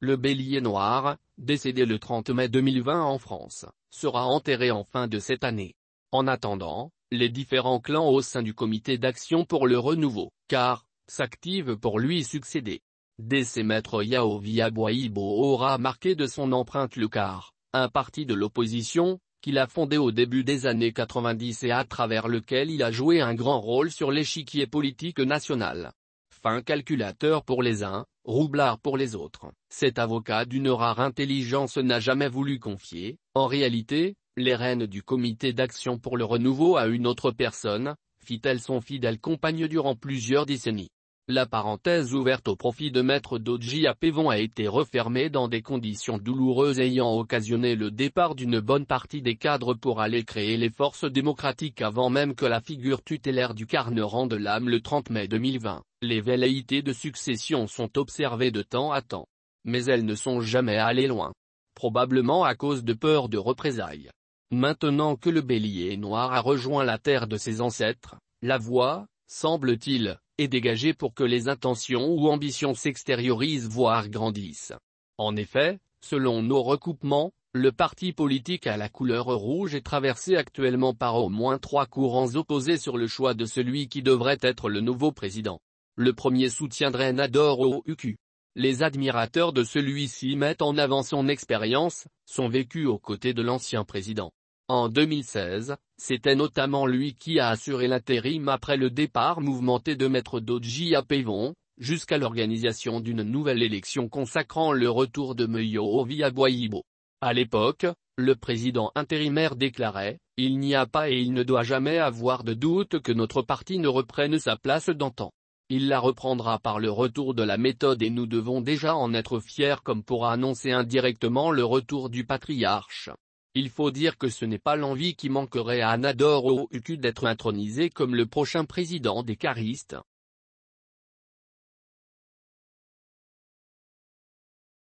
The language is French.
Le bélier noir, décédé le 30 mai 2020 en France, sera enterré en fin de cette année. En attendant, les différents clans au sein du comité d'action pour le renouveau, CAR, s'activent pour lui succéder. Décès Maître Yao Viaboibo aura marqué de son empreinte le CAR, un parti de l'opposition, qu'il a fondé au début des années 90 et à travers lequel il a joué un grand rôle sur l'échiquier politique national. Fin calculateur pour les uns, roublard pour les autres. Cet avocat d'une rare intelligence n'a jamais voulu confier, en réalité, les rênes du comité d'action pour le renouveau à une autre personne, fit-elle son fidèle compagne durant plusieurs décennies. La parenthèse ouverte au profit de Maître Dodji Apevon a été refermée dans des conditions douloureuses ayant occasionné le départ d'une bonne partie des cadres pour aller créer les forces démocratiques avant même que la figure tutélaire du CAR ne rende l'âme le 30 mai 2020. Les velléités de succession sont observées de temps à temps. Mais elles ne sont jamais allées loin. Probablement à cause de peur de représailles. Maintenant que le bélier noir a rejoint la terre de ses ancêtres, la voie, semble-t-il, est dégagée pour que les intentions ou ambitions s'extériorisent voire grandissent. En effet, selon nos recoupements, le parti politique à la couleur rouge est traversé actuellement par au moins 3 courants opposés sur le choix de celui qui devrait être le nouveau président. Le premier soutiendrait Nador Ouku. Les admirateurs de celui-ci mettent en avant son expérience, son vécu aux côtés de l'ancien président. En 2016, c'était notamment lui qui a assuré l'intérim après le départ mouvementé de Maître Dodji Apevon, jusqu'à l'organisation d'une nouvelle élection consacrant le retour de Yao Viaboibo. À l'époque, le président intérimaire déclarait « Il n'y a pas et il ne doit jamais avoir de doute que notre parti ne reprenne sa place d'antan. Il la reprendra par le retour de la méthode et nous devons déjà en être fiers comme pour annoncer indirectement le retour du patriarche. » Il faut dire que ce n'est pas l'envie qui manquerait à Nador Ouku d'être intronisé comme le prochain président des caristes.